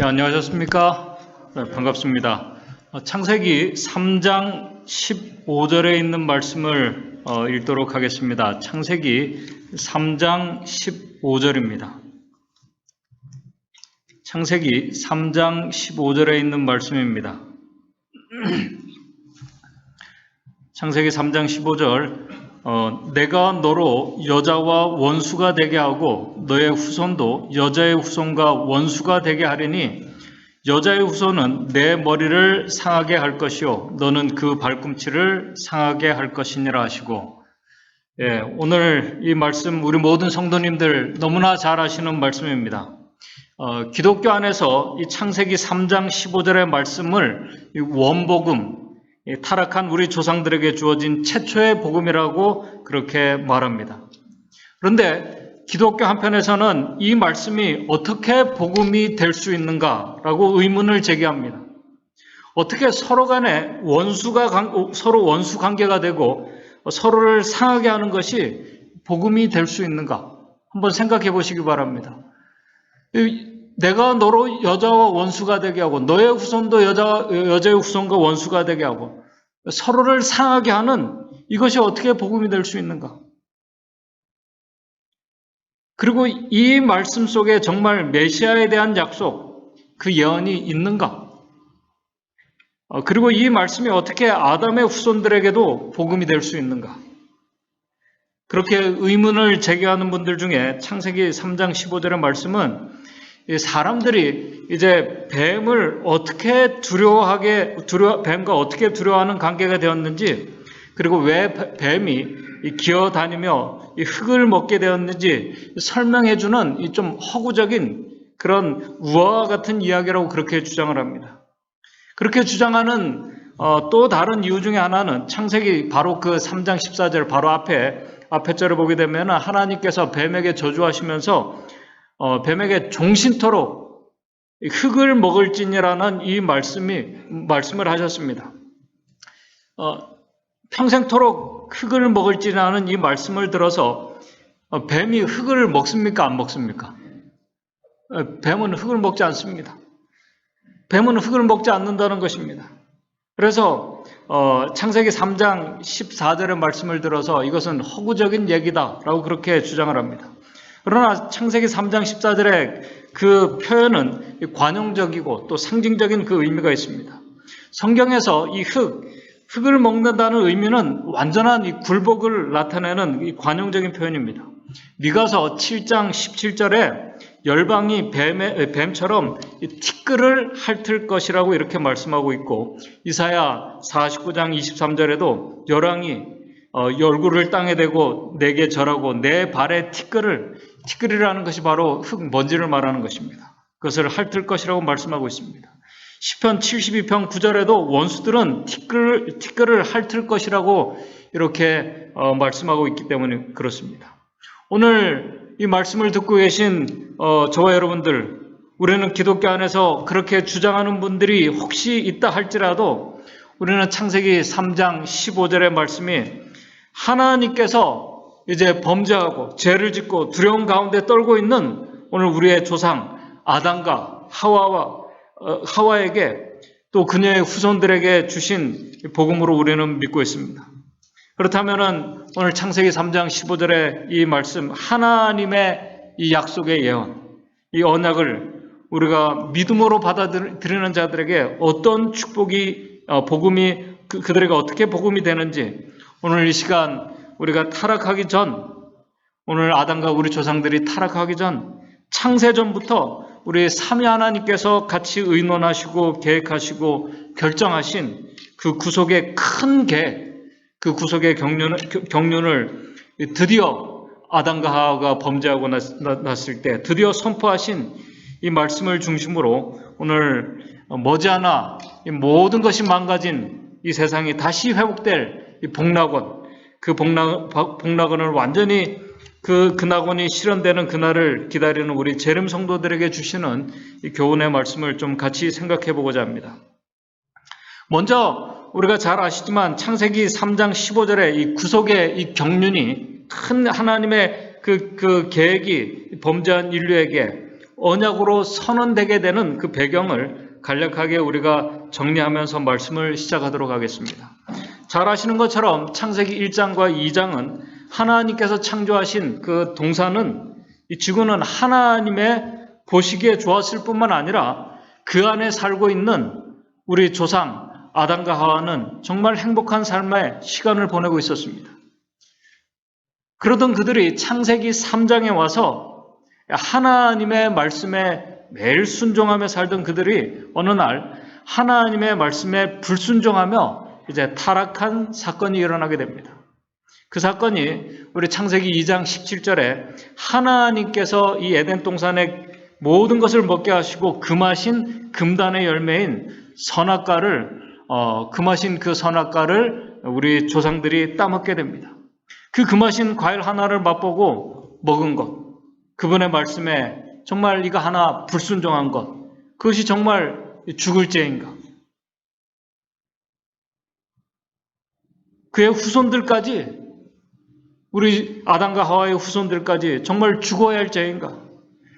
안녕하셨습니까? 네, 반갑습니다. 창세기 3장 15절에 있는 말씀을 읽도록 하겠습니다. 창세기 3장 15절입니다. 창세기 3장 15절에 있는 말씀입니다. 창세기 3장 15절 내가 너로 여자와 원수가 되게 하고 너의 후손도 여자의 후손과 원수가 되게 하리니 여자의 후손은 내 머리를 상하게 할 것이요 너는 그 발꿈치를 상하게 할 것이니라 하시고, 오늘 이 말씀 우리 모든 성도님들 너무나 잘 아시는 말씀입니다. 기독교 안에서 이 창세기 3장 15절의 말씀을 원복음, 타락한 우리 조상들에게 주어진 최초의 복음이라고 그렇게 말합니다. 그런데 기독교 한편에서는 이 말씀이 어떻게 복음이 될 수 있는가라고 의문을 제기합니다. 어떻게 서로 간에 서로 원수 관계가 되고 서로를 상하게 하는 것이 복음이 될 수 있는가? 한번 생각해 보시기 바랍니다. 내가 너로 여자와 원수가 되게 하고 너의 후손도 여자의 후손과 원수가 되게 하고 서로를 상하게 하는 이것이 어떻게 복음이 될 수 있는가? 그리고 이 말씀 속에 정말 메시아에 대한 약속, 그 예언이 있는가? 그리고 이 말씀이 어떻게 아담의 후손들에게도 복음이 될 수 있는가? 그렇게 의문을 제기하는 분들 중에 창세기 3장 15절의 말씀은 사람들이 이제 뱀을 어떻게 뱀과 어떻게 두려워하는 관계가 되었는지, 그리고 왜 뱀이 기어다니며 이 흙을 먹게 되었는지 설명해주는 이 좀 허구적인 그런 우화와 같은 이야기라고 그렇게 주장을 합니다. 그렇게 주장하는 또 다른 이유 중에 하나는 창세기 바로 그 3장 14절 바로 앞에 절을 보게 되면 하나님께서 뱀에게 저주하시면서 뱀에게 종신토록 흙을 먹을지니라는 이 말씀을 하셨습니다. 평생토록 흙을 먹을지라는 이 말씀을 들어서 뱀이 흙을 먹습니까? 안 먹습니까? 뱀은 흙을 먹지 않습니다. 뱀은 흙을 먹지 않는다는 것입니다. 그래서 창세기 3장 14절의 말씀을 들어서 이것은 허구적인 얘기다라고 그렇게 주장을 합니다. 그러나 창세기 3장 14절의 그 표현은 관용적이고 또 상징적인 그 의미가 있습니다. 성경에서 이 흙을 먹는다는 의미는 완전한 이 굴복을 나타내는 이 관용적인 표현입니다. 미가서 7장 17절에 열방이 뱀처럼 티끌을 핥을 것이라고 이렇게 말씀하고 있고, 이사야 49장 23절에도 열왕이 얼굴을 땅에 대고 내게 절하고 내 발에 티끌이라는 것이 바로 흙 먼지를 말하는 것입니다. 그것을 핥을 것이라고 말씀하고 있습니다. 시편 72편 9절에도 원수들은 티끌을 핥을 것이라고 이렇게 말씀하고 있기 때문에 그렇습니다. 오늘 이 말씀을 듣고 계신 저와 여러분들, 우리는 기독교 안에서 그렇게 주장하는 분들이 혹시 있다 할지라도 우리는 창세기 3장 15절의 말씀이 하나님께서 이제 범죄하고 죄를 짓고 두려움 가운데 떨고 있는 오늘 우리의 조상 아담과 하와에게 또 그녀의 후손들에게 주신 복음으로 우리는 믿고 있습니다. 그렇다면 오늘 창세기 3장 15절의 이 말씀, 하나님의 이 약속의 예언, 이 언약을 우리가 믿음으로 받아들이는 자들에게 어떤 복음이 그들에게 어떻게 복음이 되는지, 오늘 이 시간 우리가 타락하기 전, 오늘 아담과 우리 조상들이 타락하기 전 창세전부터 우리 삼위 하나님께서 같이 의논하시고 계획하시고 결정하신 그 구속의 큰 계획, 그 구속의 경륜을 드디어 아담과 하와가 범죄하고 났을 때 드디어 선포하신 이 말씀을 중심으로 오늘 머지않아 이 모든 것이 망가진 이 세상이 다시 회복될 이 복락원, 그 복락원을 완전히 그 낙원이 실현되는 그날을 기다리는 우리 재림 성도들에게 주시는 이 교훈의 말씀을 좀 같이 생각해 보고자 합니다. 먼저 우리가 잘 아시지만 창세기 3장 15절에 이 구속의 이 경륜이 큰 하나님의 그 계획이 범죄한 인류에게 언약으로 선언되게 되는 그 배경을 간략하게 우리가 정리하면서 말씀을 시작하도록 하겠습니다. 잘 아시는 것처럼 창세기 1장과 2장은 하나님께서 창조하신 그 동산은, 이 지구는 하나님의 보시기에 좋았을 뿐만 아니라 그 안에 살고 있는 우리 조상 아담과 하와는 정말 행복한 삶의 시간을 보내고 있었습니다. 그러던 그들이 창세기 3장에 와서 하나님의 말씀에 매일 순종하며 살던 그들이 어느 날 하나님의 말씀에 불순종하며 이제 타락한 사건이 일어나게 됩니다. 그 사건이 우리 창세기 2장 17절에 하나님께서 이 에덴 동산에 모든 것을 먹게 하시고 금하신 금단의 열매인 선악과를 금하신 그 선악과를 우리 조상들이 따먹게 됩니다. 그 금하신 과일 하나를 맛보고 먹은 것, 그분의 말씀에 정말 이거 하나 불순종한 것, 그것이 정말 죽을 죄인가? 그의 후손들까지, 우리 아담과 하와의 후손들까지 정말 죽어야 할 죄인가?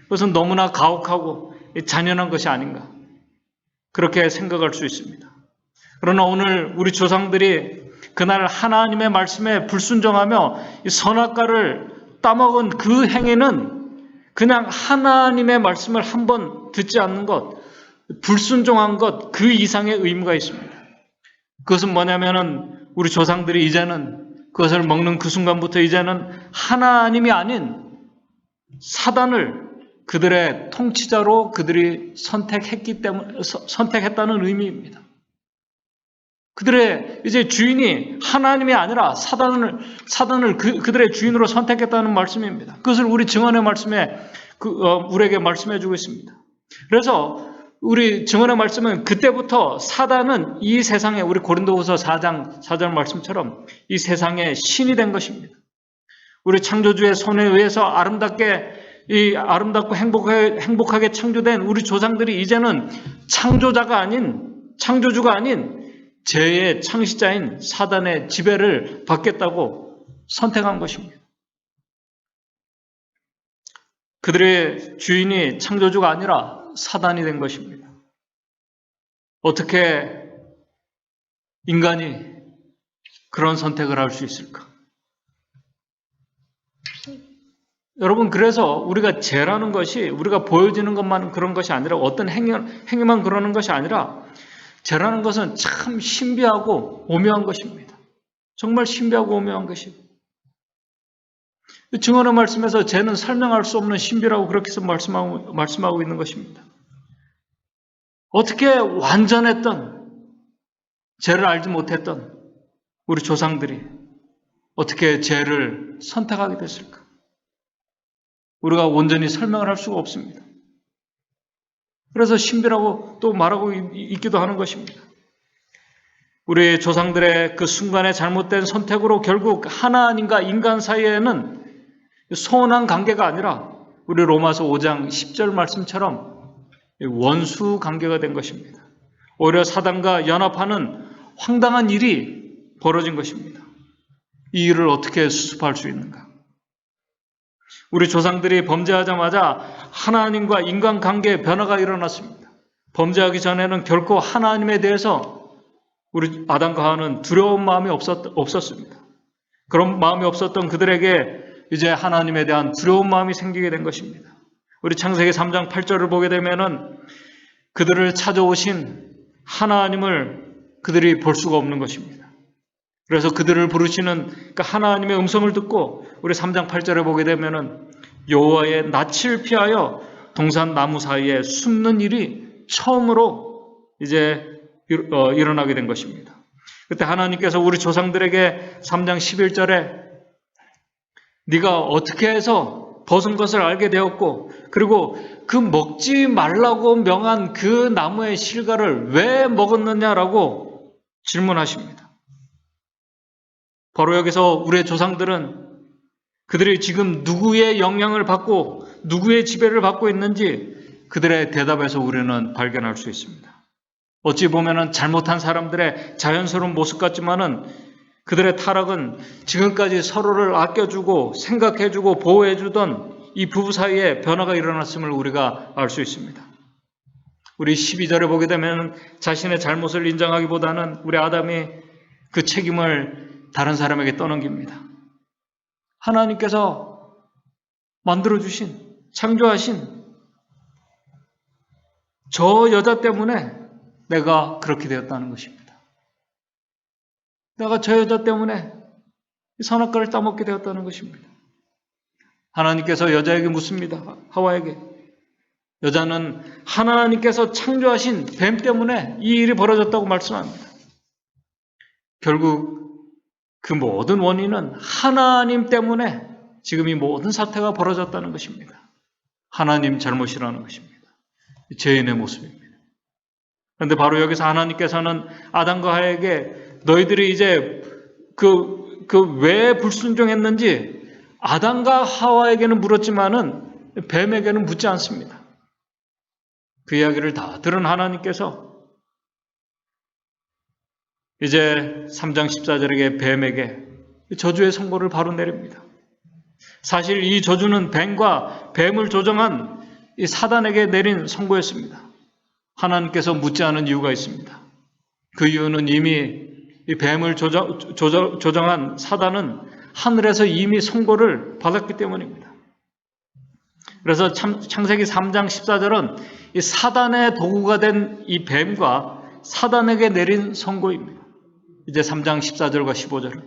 그것은 너무나 가혹하고 잔인한 것이 아닌가? 그렇게 생각할 수 있습니다. 그러나 오늘 우리 조상들이 그날 하나님의 말씀에 불순종하며 이 선악과를 따먹은 그 행위는 그냥 하나님의 말씀을 한번 듣지 않는 것, 불순종한 것, 그 이상의 의무가 있습니다. 그것은 뭐냐면은 우리 조상들이 이제는 그것을 먹는 그 순간부터 이제는 하나님이 아닌 사단을 그들의 통치자로 그들이 선택했다는 의미입니다. 그들의 이제 주인이 하나님이 아니라 사단을 그들의 주인으로 선택했다는 말씀입니다. 그것을 우리 증언의 말씀에 우리에게 말씀해 주고 있습니다. 그래서 우리 증언의 말씀은 그때부터 사단은 이 세상에, 우리 고린도후서 4장 4절 말씀처럼 이 세상의 신이 된 것입니다. 우리 창조주의 손에 의해서 아름답고 행복하게 창조된 우리 조상들이 이제는 창조주가 아닌 죄의 창시자인 사단의 지배를 받겠다고 선택한 것입니다. 그들의 주인이 창조주가 아니라 사단이 된 것입니다. 어떻게 인간이 그런 선택을 할 수 있을까? 여러분, 그래서 우리가 죄라는 것이 우리가 보여지는 것만 그런 것이 아니라 어떤 행위만 그러는 것이 아니라 죄라는 것은 참 신비하고 오묘한 것입니다. 정말 신비하고 오묘한 것입니다. 증언의 말씀에서 죄는 설명할 수 없는 신비라고 그렇게 해서 말씀하고 있는 것입니다. 어떻게 완전했던, 죄를 알지 못했던 우리 조상들이 어떻게 죄를 선택하게 됐을까? 우리가 온전히 설명을 할 수가 없습니다. 그래서 신비라고 또 말하고 있기도 하는 것입니다. 우리 조상들의 그 순간의 잘못된 선택으로 결국 하나님과 인간 사이에는 소원한 관계가 아니라 우리 로마서 5장 10절 말씀처럼 원수 관계가 된 것입니다. 오히려 사단과 연합하는 황당한 일이 벌어진 것입니다. 이 일을 어떻게 수습할 수 있는가? 우리 조상들이 범죄하자마자 하나님과 인간관계에 변화가 일어났습니다. 범죄하기 전에는 결코 하나님에 대해서 우리 아담과 하와는 두려운 마음이 없었습니다. 그런 마음이 없었던 그들에게 이제 하나님에 대한 두려운 마음이 생기게 된 것입니다. 우리 창세기 3장 8절을 보게 되면은 그들을 찾아오신 하나님을 그들이 볼 수가 없는 것입니다. 그래서 그들을 부르시는 그 하나님의 음성을 듣고 우리 3장 8절에 보게 되면은 여호와의 낯을 피하여 동산 나무 사이에 숨는 일이 처음으로 이제 일어나게 된 것입니다. 그때 하나님께서 우리 조상들에게 3장 11절에 네가 어떻게 해서 벗은 것을 알게 되었고 그리고 그 먹지 말라고 명한 그 나무의 실과를 왜 먹었느냐라고 질문하십니다. 바로 여기서 우리의 조상들은 그들이 지금 누구의 영향을 받고 누구의 지배를 받고 있는지 그들의 대답에서 우리는 발견할 수 있습니다. 어찌 보면 잘못한 사람들의 자연스러운 모습 같지만은 그들의 타락은 지금까지 서로를 아껴주고 생각해주고 보호해주던 이 부부 사이에 변화가 일어났음을 우리가 알 수 있습니다. 우리 12절에 보게 되면 자신의 잘못을 인정하기보다는 우리 아담이 그 책임을 다른 사람에게 떠넘깁니다. 하나님께서 만들어주신, 창조하신 저 여자 때문에 내가 그렇게 되었다는 것입니다. 내가 저 여자 때문에 선악과를 따먹게 되었다는 것입니다. 하나님께서 여자에게 묻습니다. 하와에게. 여자는 하나님께서 창조하신 뱀 때문에 이 일이 벌어졌다고 말씀합니다. 결국 그 모든 원인은 하나님 때문에 지금 이 모든 사태가 벌어졌다는 것입니다. 하나님 잘못이라는 것입니다. 죄인의 모습입니다. 그런데 바로 여기서 하나님께서는 아담과 하와에게 너희들이 이제 왜 불순종했는지 아담과 하와에게는 물었지만은 뱀에게는 묻지 않습니다. 그 이야기를 다 들은 하나님께서 이제 3장 14절에게 뱀에게 저주의 선고를 바로 내립니다. 사실 이 저주는 뱀과 뱀을 조정한 이 사단에게 내린 선고였습니다. 하나님께서 묻지 않은 이유가 있습니다. 그 이유는 이미 이 뱀을 조정한 사단은 하늘에서 이미 선고를 받았기 때문입니다. 그래서 창세기 3장 14절은 이 사단의 도구가 된 이 뱀과 사단에게 내린 선고입니다. 이제 3장 14절과 15절은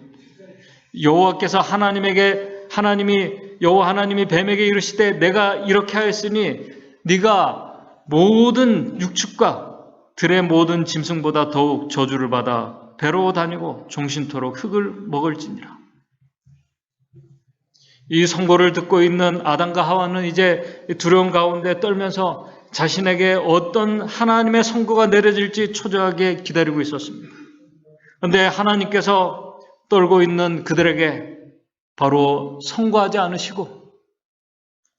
여호와께서 여호와 하나님이 뱀에게 이르시되 내가 이렇게 하였으니 네가 모든 육축과 들의 모든 짐승보다 더욱 저주를 받아 배로 다니고 종신토록 흙을 먹을지니라. 이 선고를 듣고 있는 아담과 하와는 이제 두려움 가운데 떨면서 자신에게 어떤 하나님의 선고가 내려질지 초조하게 기다리고 있었습니다. 그런데 하나님께서 떨고 있는 그들에게 바로 선고하지 않으시고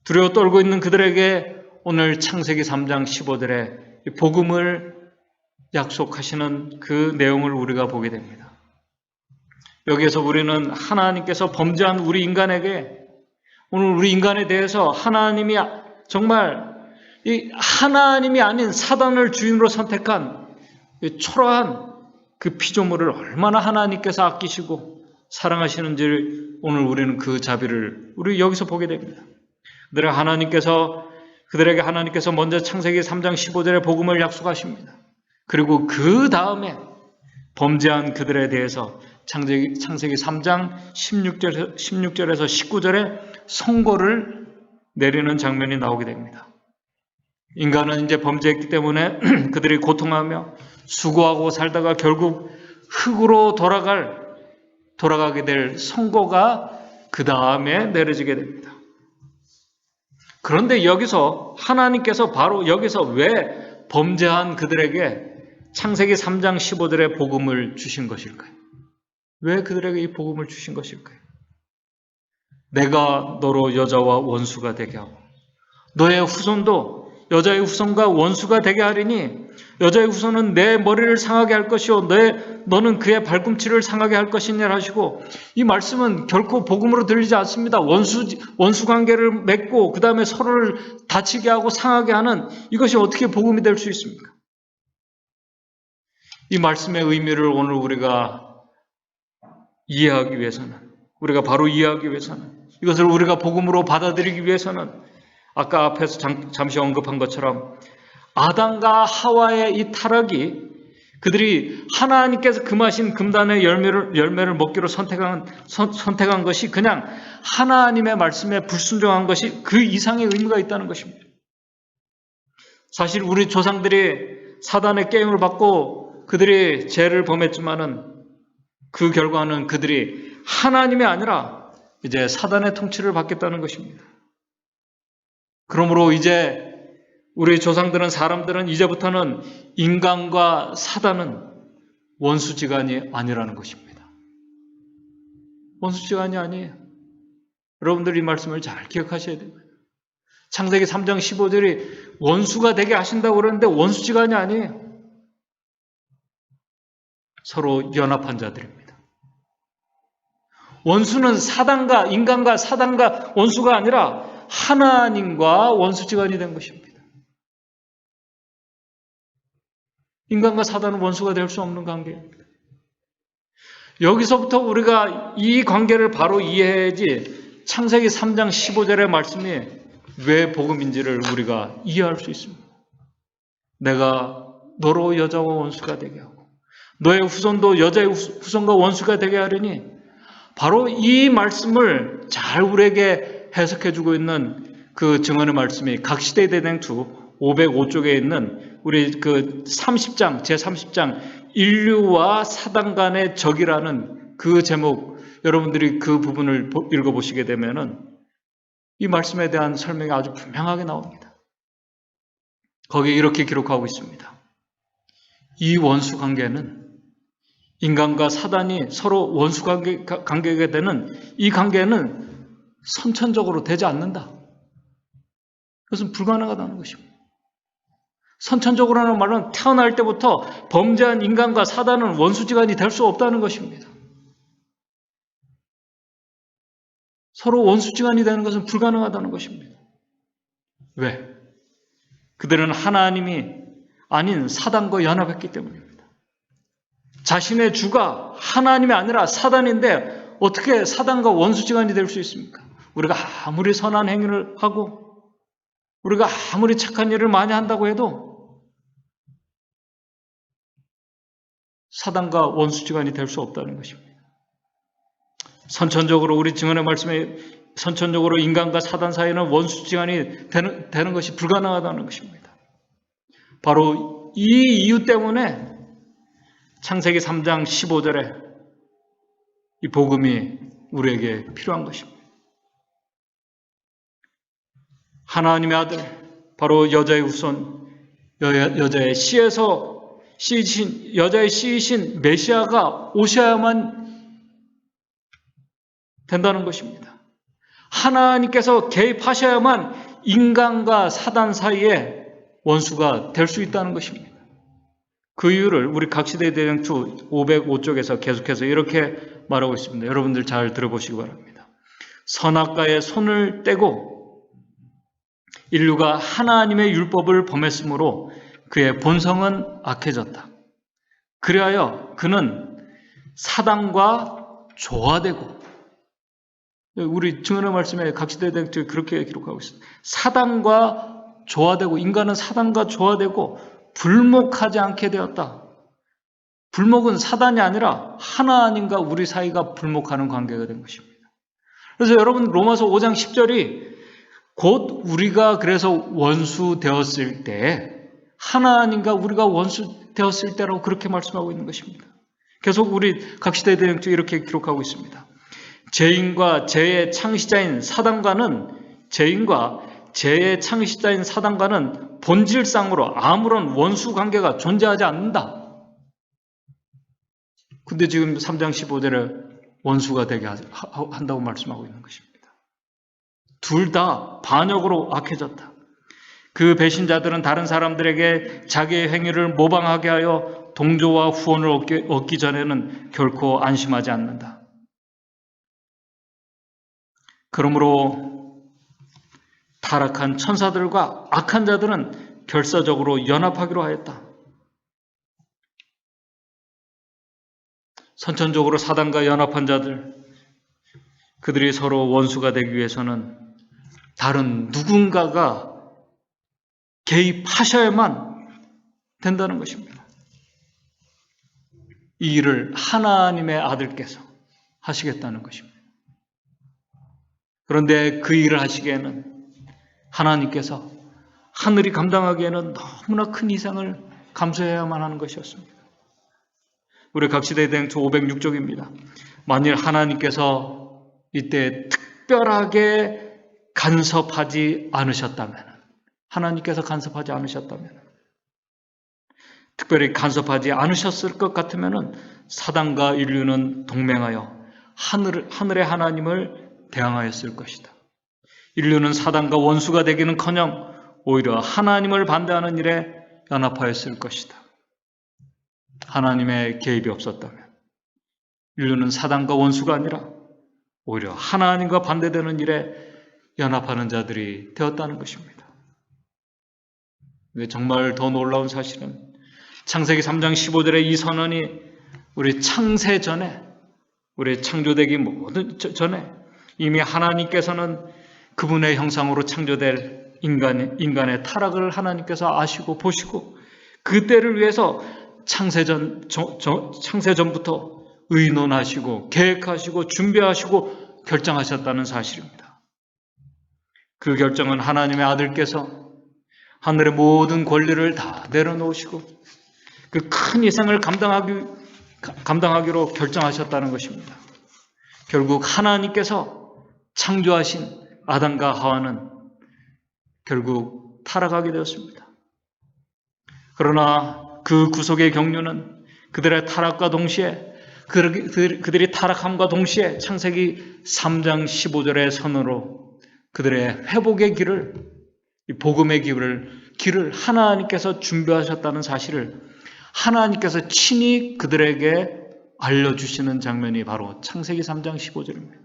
두려워 떨고 있는 그들에게 오늘 창세기 3장 15절에 복음을 약속하시는 그 내용을 우리가 보게 됩니다. 여기에서 우리는 하나님께서 범죄한 우리 인간에게 오늘 우리 인간에 대해서 하나님이 정말 이 하나님이 아닌 사단을 주인으로 선택한 초라한 그 피조물을 얼마나 하나님께서 아끼시고 사랑하시는지를 오늘 우리는 그 자비를 우리 여기서 보게 됩니다. 그들에게 하나님께서 먼저 창세기 3장 15절에 복음을 약속하십니다. 그리고 그 다음에 범죄한 그들에 대해서 창세기 3장 16절에서 19절에 선고를 내리는 장면이 나오게 됩니다. 인간은 이제 범죄했기 때문에 그들이 고통하며 수고하고 살다가 결국 흙으로 돌아가게 될 선고가 그 다음에 내려지게 됩니다. 그런데 여기서 하나님께서 바로 여기서 왜 범죄한 그들에게 창세기 3장 15절에 복음을 주신 것일까요? 왜 그들에게 이 복음을 주신 것일까요? 내가 너로 여자와 원수가 되게 하고 너의 후손도 여자의 후손과 원수가 되게 하리니 여자의 후손은 내 머리를 상하게 할 것이요 너는 그의 발꿈치를 상하게 할 것이냐 하시고 이 말씀은 결코 복음으로 들리지 않습니다. 원수 관계를 맺고 그 다음에 서로를 다치게 하고 상하게 하는 이것이 어떻게 복음이 될 수 있습니까? 이 말씀의 의미를 오늘 우리가 이해하기 위해서는 이것을 우리가 복음으로 받아들이기 위해서는 아까 앞에서 잠시 언급한 것처럼 아담과 하와의 이 타락이 그들이 하나님께서 금하신 금단의 열매를 먹기로 선택한 것이 그냥 하나님의 말씀에 불순종한 것이 그 이상의 의미가 있다는 것입니다. 사실 우리 조상들이 사단의 게임을 받고 그들이 죄를 범했지만은 그 결과는 그들이 하나님이 아니라 이제 사단의 통치를 받겠다는 것입니다. 그러므로 이제 우리 조상들은 사람들은 이제부터는 인간과 사단은 원수지간이 아니라는 것입니다. 원수지간이 아니에요. 여러분들 이 말씀을 잘 기억하셔야 됩니다. 창세기 3장 15절이 원수가 되게 하신다고 그러는데 원수지간이 아니에요. 서로 연합한 자들입니다. 원수는 인간과 사단과 원수가 아니라 하나님과 원수지간이 된 것입니다. 인간과 사단은 원수가 될 수 없는 관계입니다. 여기서부터 우리가 이 관계를 바로 이해해야지 창세기 3장 15절의 말씀이 왜 복음인지를 우리가 이해할 수 있습니다. 내가 너로 여자와 원수가 되게 하고 너의 후손도 여자의 후손과 원수가 되게 하려니, 바로 이 말씀을 잘 우리에게 해석해주고 있는 그 증언의 말씀이 각시대 대행투 505쪽에 있는 우리 그 30장, 제30장 인류와 사단 간의 적이라는 그 제목, 여러분들이 그 부분을 읽어보시게 되면은 이 말씀에 대한 설명이 아주 분명하게 나옵니다. 거기에 이렇게 기록하고 있습니다. 이 원수 관계는, 인간과 사단이 서로 원수 관계가 되는 이 관계는 선천적으로 되지 않는다. 그것은 불가능하다는 것입니다. 선천적으로라는 말은 태어날 때부터 범죄한 인간과 사단은 원수지간이 될 수 없다는 것입니다. 서로 원수지간이 되는 것은 불가능하다는 것입니다. 왜? 그들은 하나님이 아닌 사단과 연합했기 때문입니다. 자신의 주가 하나님이 아니라 사단인데 어떻게 사단과 원수지간이 될 수 있습니까? 우리가 아무리 선한 행위를 하고 우리가 아무리 착한 일을 많이 한다고 해도 사단과 원수지간이 될 수 없다는 것입니다. 선천적으로 우리 증언의 말씀에 선천적으로 인간과 사단 사이에는 원수지간이 되는 것이 불가능하다는 것입니다. 바로 이 이유 때문에 창세기 3장 15절에 이 복음이 우리에게 필요한 것입니다. 하나님의 아들, 바로 여자의 후손, 여자의 여자의 씨이신 메시아가 오셔야만 된다는 것입니다. 하나님께서 개입하셔야만 인간과 사단 사이에 원수가 될 수 있다는 것입니다. 그 이유를 우리 각시대 대행투 505쪽에서 계속해서 이렇게 말하고 있습니다. 여러분들 잘 들어보시기 바랍니다. 선악과에 손을 떼고 인류가 하나님의 율법을 범했으므로 그의 본성은 악해졌다. 그리하여 그는 사단과 조화되고, 우리 증언의 말씀에 각시대 대행투에 그렇게 기록하고 있습니다. 사단과 조화되고, 인간은 사단과 조화되고 불목하지 않게 되었다. 불목은 사단이 아니라 하나님과 우리 사이가 불목하는 관계가 된 것입니다. 그래서 여러분, 로마서 5장 10절이 곧 우리가 그래서 원수 되었을 때, 하나님과 우리가 원수 되었을 때라고 그렇게 말씀하고 있는 것입니다. 계속 우리 각시대 대행투에 이렇게 기록하고 있습니다. 죄인과 죄의 창시자인 사단과는 본질상으로 아무런 원수 관계가 존재하지 않는다. 근데 지금 3장 15절에 원수가 되게 한다고 말씀하고 있는 것입니다. 둘 다 반역으로 악해졌다. 그 배신자들은 다른 사람들에게 자기의 행위를 모방하게 하여 동조와 후원을 얻기 전에는 결코 안심하지 않는다. 그러므로 타락한 천사들과 악한 자들은 결사적으로 연합하기로 하였다. 선천적으로 사단과 연합한 자들, 그들이 서로 원수가 되기 위해서는 다른 누군가가 개입하셔야만 된다는 것입니다. 이 일을 하나님의 아들께서 하시겠다는 것입니다. 그런데 그 일을 하시기에는 하나님께서 하늘이 감당하기에는 너무나 큰 희생을 감수해야만 하는 것이었습니다. 우리 각시대 대행투 506쪽입니다. 만일 하나님께서 이때 특별하게 간섭하지 않으셨다면, 특별히 간섭하지 않으셨을 것 같으면 사단과 인류는 동맹하여 하늘의 하나님을 대항하였을 것이다. 인류는 사단과 원수가 되기는커녕 오히려 하나님을 반대하는 일에 연합하였을 것이다. 하나님의 개입이 없었다면 인류는 사단과 원수가 아니라 오히려 하나님과 반대되는 일에 연합하는 자들이 되었다는 것입니다. 근데 정말 더 놀라운 사실은 창세기 3장 15절의 이 선언이 우리 창세 전에, 우리 창조되기 모든 전에 이미 하나님께서는 그분의 형상으로 창조될 인간의 타락을 하나님께서 아시고 보시고 그 때를 위해서 창세전부터 의논하시고 계획하시고 준비하시고 결정하셨다는 사실입니다. 그 결정은 하나님의 아들께서 하늘의 모든 권리를 다 내려놓으시고 그 큰 희생을 감당하기로 결정하셨다는 것입니다. 결국 하나님께서 창조하신 아담과 하와는 결국 타락하게 되었습니다. 그러나 그 구속의 경륜은 그들의 타락과 동시에 그들이 타락함과 동시에 창세기 3장 15절의 선으로 그들의 회복의 길을, 복음의 길을 하나님께서 준비하셨다는 사실을 하나님께서 친히 그들에게 알려주시는 장면이 바로 창세기 3장 15절입니다.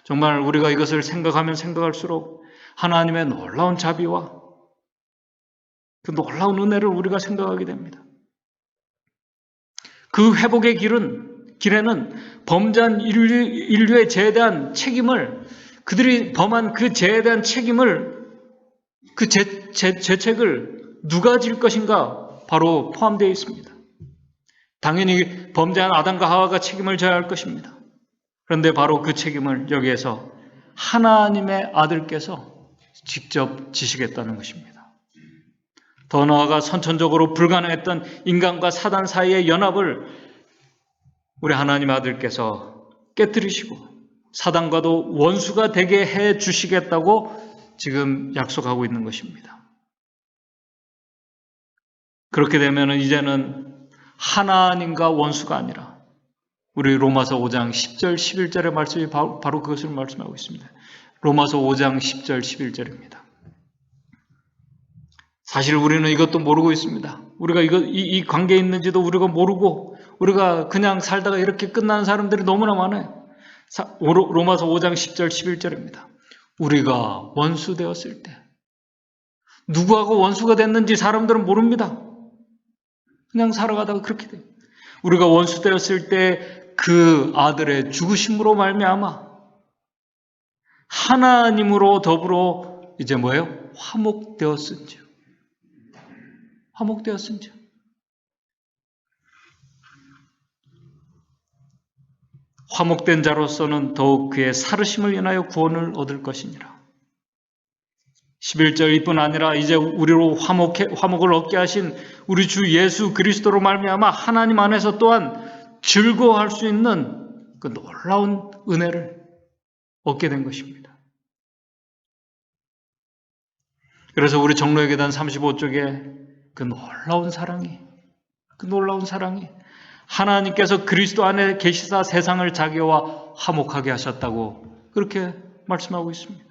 정말 우리가 이것을 생각하면 생각할수록 하나님의 놀라운 자비와 그 놀라운 은혜를 우리가 생각하게 됩니다. 그 회복의 길에는 범죄한 인류의 죄에 대한 책임을, 그들이 범한 그 죄에 대한 책임을, 그 죄책을 누가 질 것인가 바로 포함되어 있습니다. 당연히 범죄한 아담과 하와가 책임을 져야 할 것입니다. 그런데 바로 그 책임을 여기에서 하나님의 아들께서 직접 지시겠다는 것입니다. 더 나아가 선천적으로 불가능했던 인간과 사단 사이의 연합을 우리 하나님의 아들께서 깨뜨리시고 사단과도 원수가 되게 해 주시겠다고 지금 약속하고 있는 것입니다. 그렇게 되면 이제는 하나님과 원수가 아니라 우리 로마서 5장 10절 11절의 말씀이 바로 그것을 말씀하고 있습니다. 로마서 5장 10절 11절입니다. 사실 우리는 이것도 모르고 있습니다. 우리가 이 관계에 있는지도 우리가 모르고 우리가 그냥 살다가 이렇게 끝나는 사람들이 너무나 많아요. 로마서 5장 10절 11절입니다. 우리가 원수 되었을 때 누구하고 원수가 됐는지 사람들은 모릅니다. 그냥 살아가다가 그렇게 돼요. 우리가 원수 되었을 때 그 아들의 죽으심으로 말미암아 하나님으로 더불어 이제 뭐예요? 화목되었은지요. 화목되었은지요. 화목된 자로서는 더욱 그의 살으심을 인하여 구원을 얻을 것이니라. 11절 이뿐 아니라 이제 우리로 화목을 얻게 하신 우리 주 예수 그리스도로 말미암아 하나님 안에서 또한 즐거워할 수 있는 그 놀라운 은혜를 얻게 된 것입니다. 그래서 우리 정로의 계단 35쪽에 그 놀라운 사랑이 하나님께서 그리스도 안에 계시사 세상을 자기와 화목하게 하셨다고 그렇게 말씀하고 있습니다.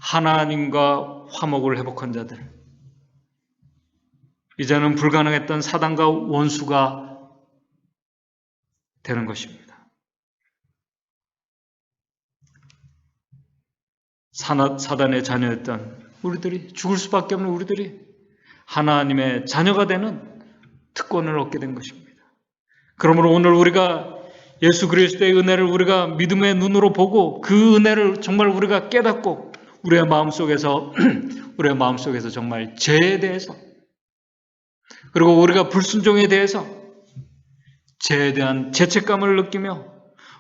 하나님과 화목을 회복한 자들, 이제는 불가능했던 사단과 원수가 되는 것입니다. 사단의 자녀였던 우리들이, 죽을 수밖에 없는 우리들이 하나님의 자녀가 되는 특권을 얻게 된 것입니다. 그러므로 오늘 우리가 예수 그리스도의 은혜를 우리가 믿음의 눈으로 보고 그 은혜를 정말 우리가 깨닫고 우리의 마음속에서 정말 죄에 대해서, 그리고 우리가 불순종에 대해서 죄에 대한 죄책감을 느끼며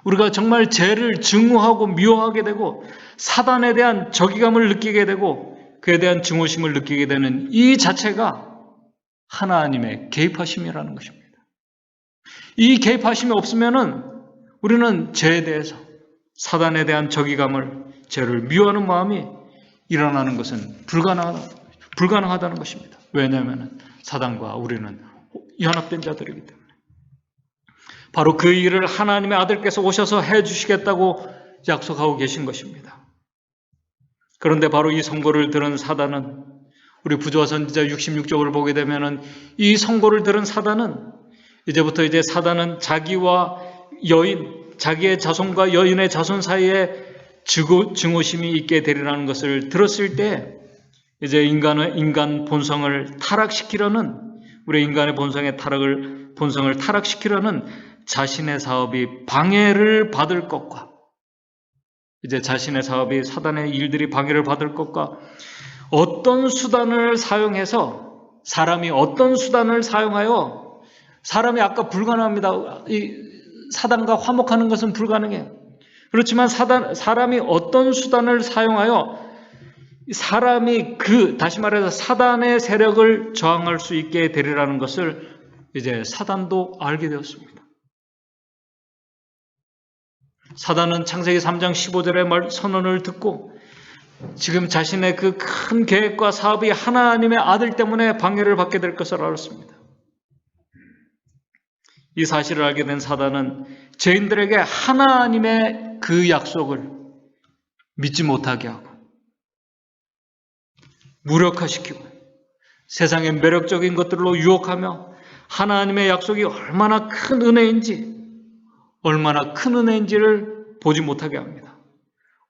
우리가 정말 죄를 증오하고 미워하게 되고 사단에 대한 적이감을 느끼게 되고 그에 대한 증오심을 느끼게 되는 이 자체가 하나님의 개입하심이라는 것입니다. 이 개입하심이 없으면은 우리는 죄에 대해서, 사단에 대한 적이감을, 죄를 미워하는 마음이 일어나는 것은 불가능하다는 것입니다. 왜냐하면 사단과 우리는 연합된 자들이기 때문에. 바로 그 일을 하나님의 아들께서 오셔서 해주시겠다고 약속하고 계신 것입니다. 그런데 바로 이 선고를 들은 사단은, 우리 부조와 선지자 66쪽을 보게 되면은 이 선고를 들은 사단은 이제부터 사단은 자기와 여인, 자기의 자손과 여인의 자손 사이에 증오심이 있게 되리라는 것을 들었을 때 이제 인간 본성을 타락시키려는, 우리 인간의 본성을 타락시키려는 자신의 사업이 방해를 받을 것과, 이제 자신의 사업이 사단의 일들이 방해를 받을 것과, 어떤 수단을 사용해서, 사람이 어떤 수단을 사용하여, 사람이 아까 불가능합니다. 사단과 화목하는 것은 불가능해요. 그렇지만 사람이 어떤 수단을 사용하여 사람이 다시 말해서 사단의 세력을 저항할 수 있게 되리라는 것을 이제 사단도 알게 되었습니다. 사단은 창세기 3장 15절의 선언을 듣고 지금 자신의 그 큰 계획과 사업이 하나님의 아들 때문에 방해를 받게 될 것을 알았습니다. 이 사실을 알게 된 사단은 죄인들에게 하나님의 그 약속을 믿지 못하게 하고 무력화시키고 세상의 매력적인 것들로 유혹하며 하나님의 약속이 얼마나 큰 은혜인지를 보지 못하게 합니다.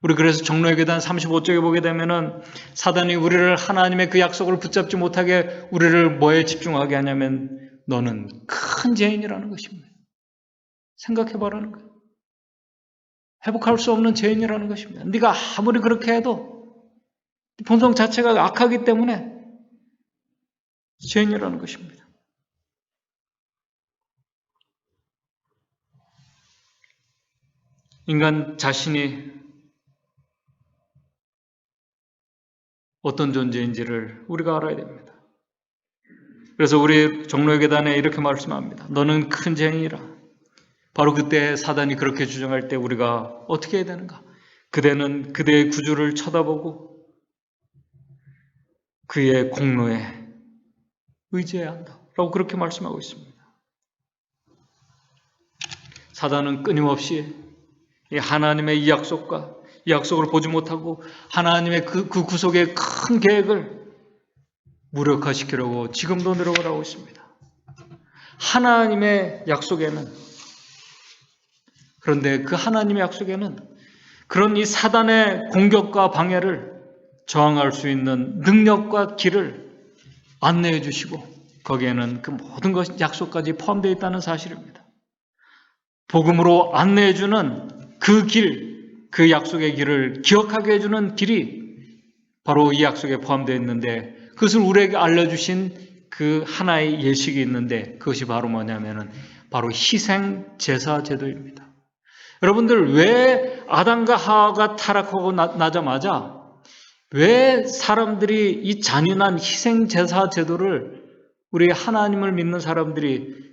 우리 그래서 종로의 계단 35쪽에 보게 되면은 사단이 우리를 하나님의 그 약속을 붙잡지 못하게 우리를 뭐에 집중하게 하냐면 너는 큰 죄인이라는 것입니다. 생각해보라는 거예요. 회복할 수 없는 죄인이라는 것입니다. 네가 아무리 그렇게 해도 본성 자체가 악하기 때문에 죄인이라는 것입니다. 인간 자신이 어떤 존재인지를 우리가 알아야 됩니다. 그래서 우리 종로의 계단에 이렇게 말씀합니다. 너는 큰 죄인이라. 바로 그때 사단이 그렇게 주장할 때 우리가 어떻게 해야 되는가? 그대는 그대의 구주를 쳐다보고 그의 공로에 의지해야 한다. 라고 그렇게 말씀하고 있습니다. 사단은 끊임없이 하나님의 이 약속과 이 약속을 보지 못하고 하나님의 그 구속의 큰 계획을 무력화시키려고 지금도 노력을 하고 있습니다. 하나님의 약속에는, 그런데 그 하나님의 약속에는 그런 이 사단의 공격과 방해를 저항할 수 있는 능력과 길을 안내해 주시고 거기에는 그 모든 것 약속까지 포함되어 있다는 사실입니다. 복음으로 안내해 주는 그 길, 그 약속의 길을 기억하게 해주는 길이 바로 이 약속에 포함되어 있는데 그것을 우리에게 알려주신 그 하나의 예식이 있는데 그것이 바로 뭐냐면은 바로 희생제사 제도입니다. 여러분들 왜 아담과 하와가 타락하고 나자마자 왜 사람들이 이 잔인한 희생제사 제도를 우리 하나님을 믿는 사람들이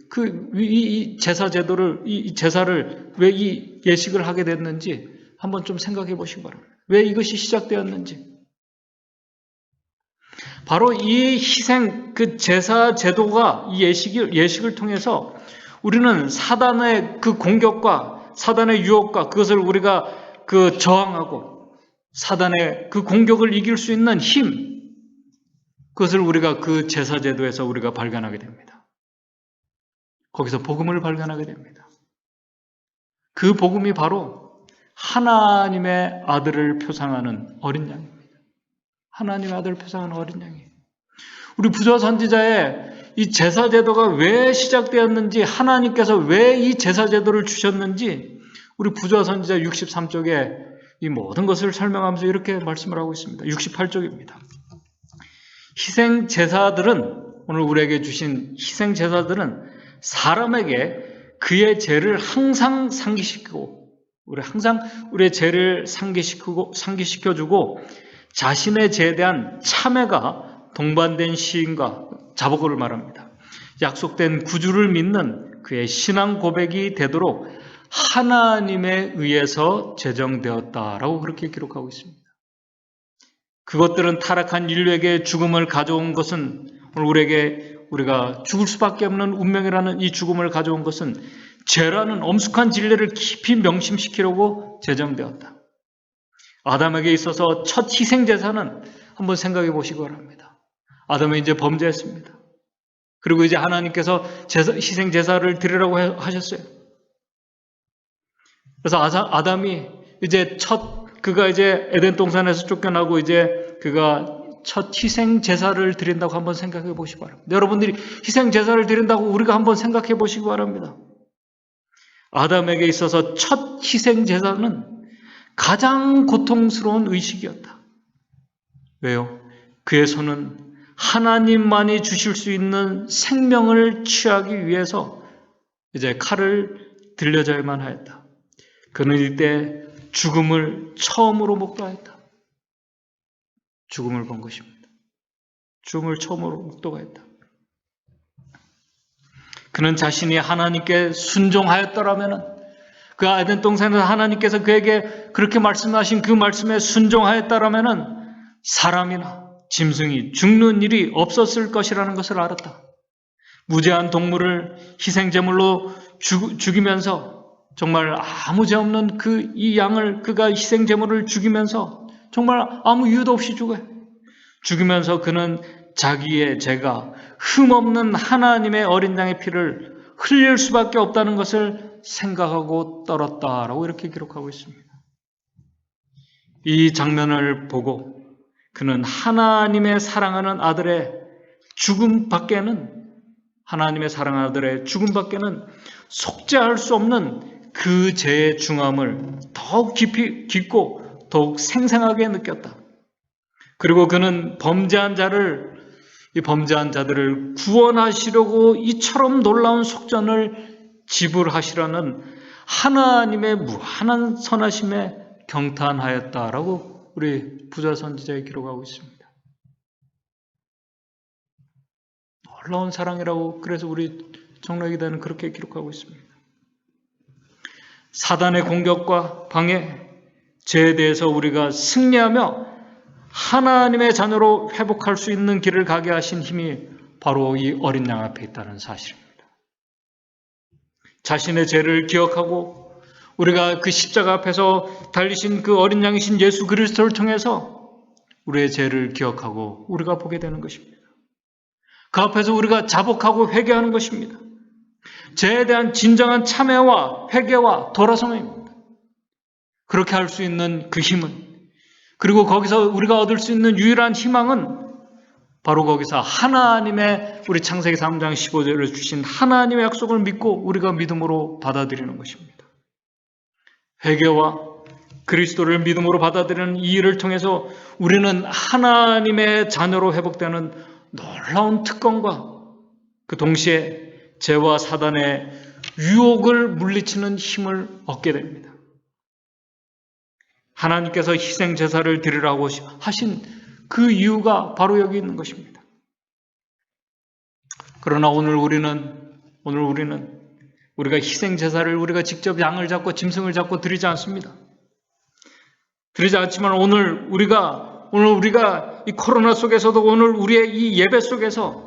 이 제사 제도를 이 제사를 왜 이 예식을 하게 됐는지 한번 좀 생각해 보시기 바랍니다. 왜 이것이 시작되었는지. 바로 이 희생 그 제사 제도가 이 예식을 통해서 우리는 사단의 그 공격과 사단의 유혹과 그것을 우리가 저항하고 사단의 그 공격을 이길 수 있는 힘, 그것을 우리가 그 제사 제도에서 우리가 발견하게 됩니다. 거기서 복음을 발견하게 됩니다. 그 복음이 바로 하나님의 아들을 표상하는 어린 양입니다. 하나님의 아들을 표상하는 어린 양이에요. 우리 부조 선지자의 이 제사 제도가 왜 시작되었는지, 하나님께서 왜 이 제사 제도를 주셨는지 우리 부조 선지자 63쪽에 이 모든 것을 설명하면서 이렇게 말씀을 하고 있습니다. 68쪽입니다. 희생 제사들은, 오늘 우리에게 주신 희생 제사들은 사람에게 그의 죄를 항상 상기시키고 우리의 죄를 상기시켜주고 자신의 죄에 대한 참회가 동반된 시인과 자복을 말합니다. 약속된 구주를 믿는 그의 신앙 고백이 되도록 하나님에 의해서 제정되었다라고 그렇게 기록하고 있습니다. 그것들은 타락한 인류에게 죽음을 가져온 것은 오늘 우리가 죽을 수밖에 없는 운명이라는 이 죽음을 가져온 것은 죄라는 엄숙한 진리를 깊이 명심시키려고 제정되었다. 아담에게 있어서 첫 희생제사는 한번 생각해 보시기 바랍니다. 아담은 이제 범죄했습니다. 그리고 이제 하나님께서 희생제사를 드리라고 하셨어요. 그래서 아담이 이제 그가 이제 에덴 동산에서 쫓겨나고 이제 그가 첫 희생 제사를 드린다고 한번 생각해 보시기 바랍니다. 여러분들이 희생 제사를 드린다고 우리가 한번 생각해 보시기 바랍니다. 아담에게 있어서 첫 희생 제사는 가장 고통스러운 의식이었다. 왜요? 그의 손은 하나님만이 주실 수 있는 생명을 취하기 위해서 이제 칼을 들려줘야만 하였다. 그는 이때 죽음을 처음으로 목도하였다. 죽음을 본 것입니다. 죽음을 처음으로 목도하였다. 그는 자신이 하나님께 순종하였더라면, 그 에덴 동산에서 하나님께서 그에게 그렇게 말씀하신 그 말씀에 순종하였다라면 사람이나 짐승이 죽는 일이 없었을 것이라는 것을 알았다. 무죄한 동물을 희생제물로 죽이면서 정말 아무 죄 없는 이 양을 그가 희생제물을 죽이면서 정말 아무 이유도 없이 죽이면서 그는 자기의 죄가 흠없는 하나님의 어린 양의 피를 흘릴 수밖에 없다는 것을 생각하고 떨었다라고 이렇게 기록하고 있습니다. 이 장면을 보고 그는 하나님의 사랑하는 아들의 죽음밖에는 속죄할 수 없는 그 죄의 중함을 더욱 깊고 더욱 생생하게 느꼈다. 그리고 그는 범죄한 자들을 구원하시려고 이처럼 놀라운 속전을 지불하시라는 하나님의 무한한 선하심에 경탄하였다라고 우리 부자 선지자에 기록하고 있습니다. 놀라운 사랑이라고 그래서 우리 정락기도는 그렇게 기록하고 있습니다. 사단의 공격과 방해, 죄에 대해서 우리가 승리하며 하나님의 자녀로 회복할 수 있는 길을 가게 하신 힘이 바로 이 어린 양 앞에 있다는 사실입니다. 자신의 죄를 기억하고 우리가 그 십자가 앞에서 달리신 그 어린 양이신 예수 그리스도를 통해서 우리의 죄를 기억하고 우리가 보게 되는 것입니다. 그 앞에서 우리가 자복하고 회개하는 것입니다. 죄에 대한 진정한 참회와 회개와 돌아섬입니다. 그렇게 할 수 있는 그 힘은, 그리고 거기서 우리가 얻을 수 있는 유일한 희망은 바로 거기서 하나님의, 우리 창세기 3장 15절에 주신 하나님의 약속을 믿고 우리가 믿음으로 받아들이는 것입니다. 회개와 그리스도를 믿음으로 받아들이는 이 일을 통해서 우리는 하나님의 자녀로 회복되는 놀라운 특권과 그 동시에 죄와 사단의 유혹을 물리치는 힘을 얻게 됩니다. 하나님께서 희생 제사를 드리라고 하신 그 이유가 바로 여기 있는 것입니다. 그러나 오늘 우리는 우리가 희생 제사를 우리가 직접 양을 잡고 짐승을 잡고 드리지 않습니다. 드리지 않지만 오늘 우리가 이 코로나 속에서도 오늘 우리의 이 예배 속에서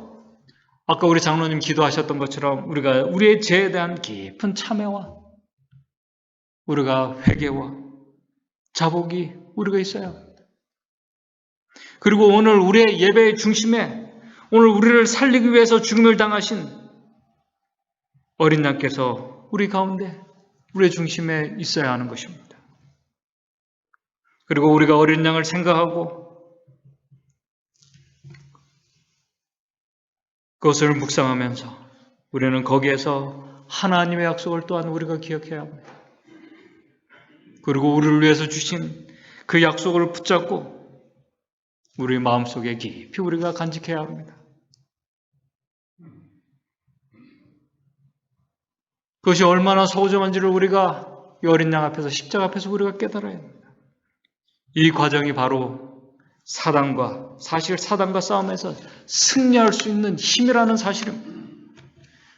아까 우리 장로님 기도하셨던 것처럼 우리가 우리의 죄에 대한 깊은 참회와 우리가 회개와 자복이 우리가 있어야 합니다. 그리고 오늘 우리의 예배의 중심에 오늘 우리를 살리기 위해서 죽음을 당하신 어린 양께서 우리 가운데 우리의 중심에 있어야 하는 것입니다. 그리고 우리가 어린 양을 생각하고 그것을 묵상하면서 우리는 거기에서 하나님의 약속을 또한 우리가 기억해야 합니다. 그리고 우리를 위해서 주신 그 약속을 붙잡고 우리 마음속에 깊이 우리가 간직해야 합니다. 그것이 얼마나 소중한지를 우리가 이 어린 양 앞에서 십자가 앞에서 우리가 깨달아야 합니다. 이 과정이 바로 사단과 싸움에서 승리할 수 있는 힘이라는 사실입니다.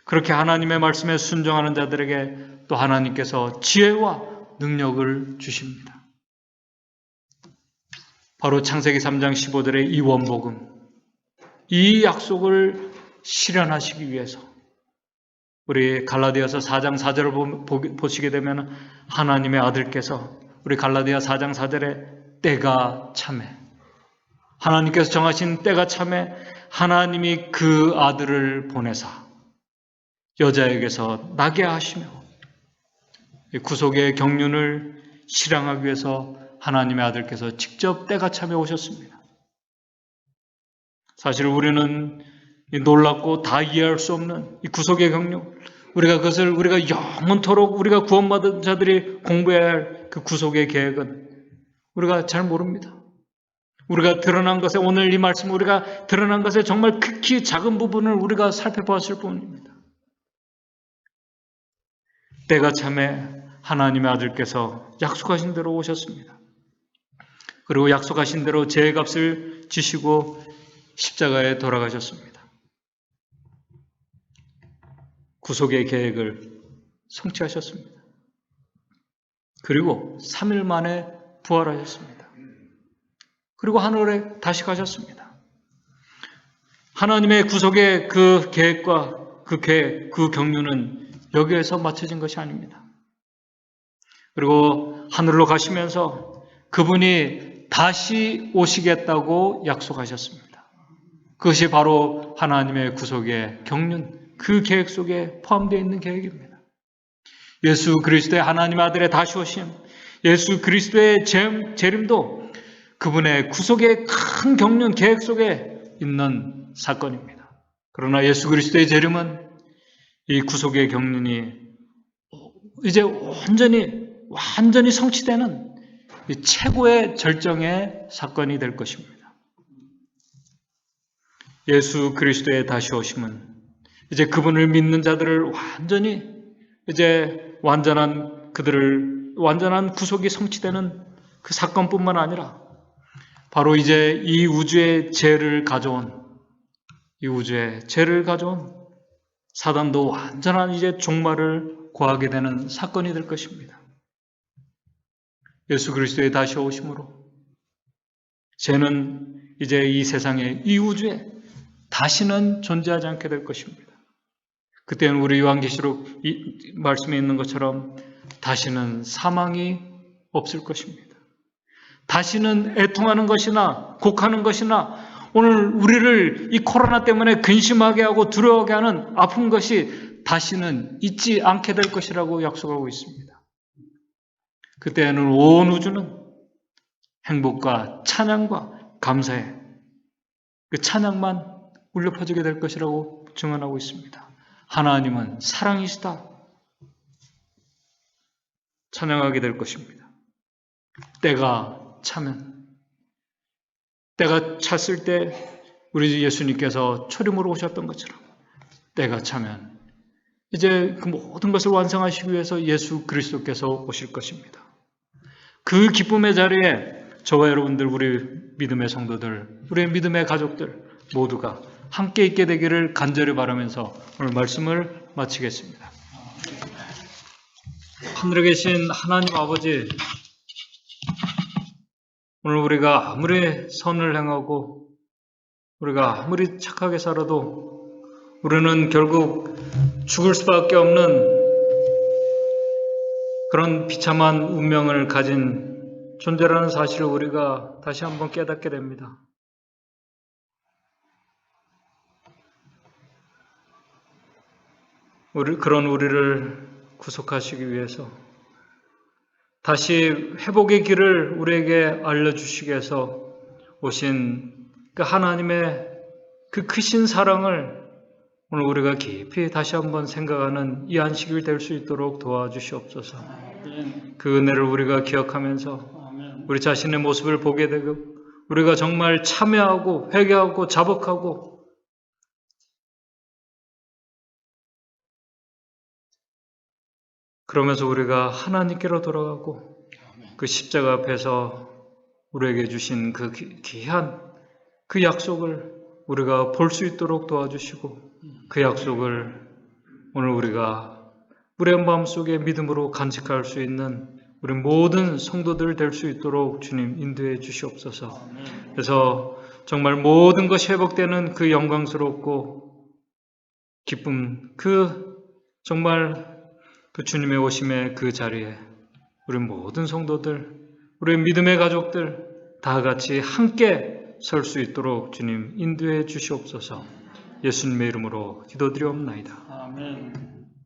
그렇게 하나님의 말씀에 순종하는 자들에게 또 하나님께서 지혜와 능력을 주십니다. 바로 창세기 3장 15절의 이 원복음, 이 약속을 실현하시기 위해서 우리 갈라디아서 4장 4절을 보시게 되면 하나님의 아들께서 우리 갈라디아 4장 4절에 때가 참에, 하나님께서 정하신 때가 참에 하나님이 그 아들을 보내사 여자에게서 나게 하시며 이 구속의 경륜을 실행하기 위해서 하나님의 아들께서 직접 때가 참에 오셨습니다. 사실 우리는 놀랍고 다 이해할 수 없는 이 구속의 경륜, 우리가 영원토록 우리가 구원받은 자들이 공부해야 할 그 구속의 계획은 우리가 잘 모릅니다. 우리가 드러난 것에, 오늘 이 말씀 우리가 드러난 것에 정말 극히 작은 부분을 우리가 살펴보았을 뿐입니다. 때가 참에 하나님의 아들께서 약속하신 대로 오셨습니다. 그리고 약속하신 대로 죄의 값을 지시고 십자가에 돌아가셨습니다. 구속의 계획을 성취하셨습니다. 그리고 3일 만에 부활하셨습니다. 그리고 하늘에 다시 가셨습니다. 하나님의 구속의 그 계획과 그 계획, 그 경륜은 여기에서 맞춰진 것이 아닙니다. 그리고 하늘로 가시면서 그분이 다시 오시겠다고 약속하셨습니다. 그것이 바로 하나님의 구속의 경륜, 그 계획 속에 포함되어 있는 계획입니다. 예수 그리스도의 하나님 아들의 다시 오심, 예수 그리스도의 재림도 그분의 구속의 큰 경륜 계획 속에 있는 사건입니다. 그러나 예수 그리스도의 재림은 이 구속의 경륜이 이제 완전히 성취되는 최고의 절정의 사건이 될 것입니다. 예수 그리스도의 다시 오심은 이제 그분을 믿는 자들을 완전히 이제 완전한 구속이 성취되는 그 사건뿐만 아니라 바로 이제 이 우주의 죄를 가져온 사단도 완전한 이제 종말을 고하게 되는 사건이 될 것입니다. 예수 그리스도의 다시 오심으로 죄는 이제 이 세상에, 이 우주에 다시는 존재하지 않게 될 것입니다. 그때는 우리 요한계시록 말씀에 있는 것처럼 다시는 사망이 없을 것입니다. 다시는 애통하는 것이나 곡하는 것이나 오늘 우리를 이 코로나 때문에 근심하게 하고 두려워하게 하는 아픈 것이 다시는 있지 않게 될 것이라고 약속하고 있습니다. 그때는 온 우주는 행복과 찬양과 감사의 그 찬양만 울려 퍼지게 될 것이라고 증언하고 있습니다. 하나님은 사랑이시다. 찬양하게 될 것입니다. 때가 차면, 때가 찼을 때 우리 예수님께서 초림으로 오셨던 것처럼 때가 차면 이제 그 모든 것을 완성하시기 위해서 예수 그리스도께서 오실 것입니다. 그 기쁨의 자리에 저와 여러분들, 우리 믿음의 성도들, 우리의 믿음의 가족들 모두가 함께 있게 되기를 간절히 바라면서 오늘 말씀을 마치겠습니다. 하늘에 계신 하나님 아버지, 오늘 우리가 아무리 선을 행하고 우리가 아무리 착하게 살아도 우리는 결국 죽을 수밖에 없는 그런 비참한 운명을 가진 존재라는 사실을 우리가 다시 한번 깨닫게 됩니다. 그런 우리를 구속하시기 위해서 다시 회복의 길을 우리에게 알려주시기 위해서 오신 그 하나님의 그 크신 사랑을 오늘 우리가 깊이 다시 한번 생각하는 이 안식일 될 수 있도록 도와주시옵소서. 그 은혜를 우리가 기억하면서 우리 자신의 모습을 보게 되고 우리가 정말 참여하고 회개하고 자복하고 그러면서 우리가 하나님께로 돌아가고 그 십자가 앞에서 우리에게 주신 그 귀한 그 약속을 우리가 볼 수 있도록 도와주시고 그 약속을 오늘 우리가 우리의 마음속에 믿음으로 간직할 수 있는 우리 모든 성도들 될 수 있도록 주님 인도해 주시옵소서. 그래서 정말 모든 것이 회복되는 그 영광스럽고 기쁨, 정말 그 주님의 오심의 그 자리에 우리 모든 성도들, 우리 믿음의 가족들 다 같이 함께 설 수 있도록 주님 인도해 주시옵소서. 예수님의 이름으로 기도드리옵나이다. 아멘.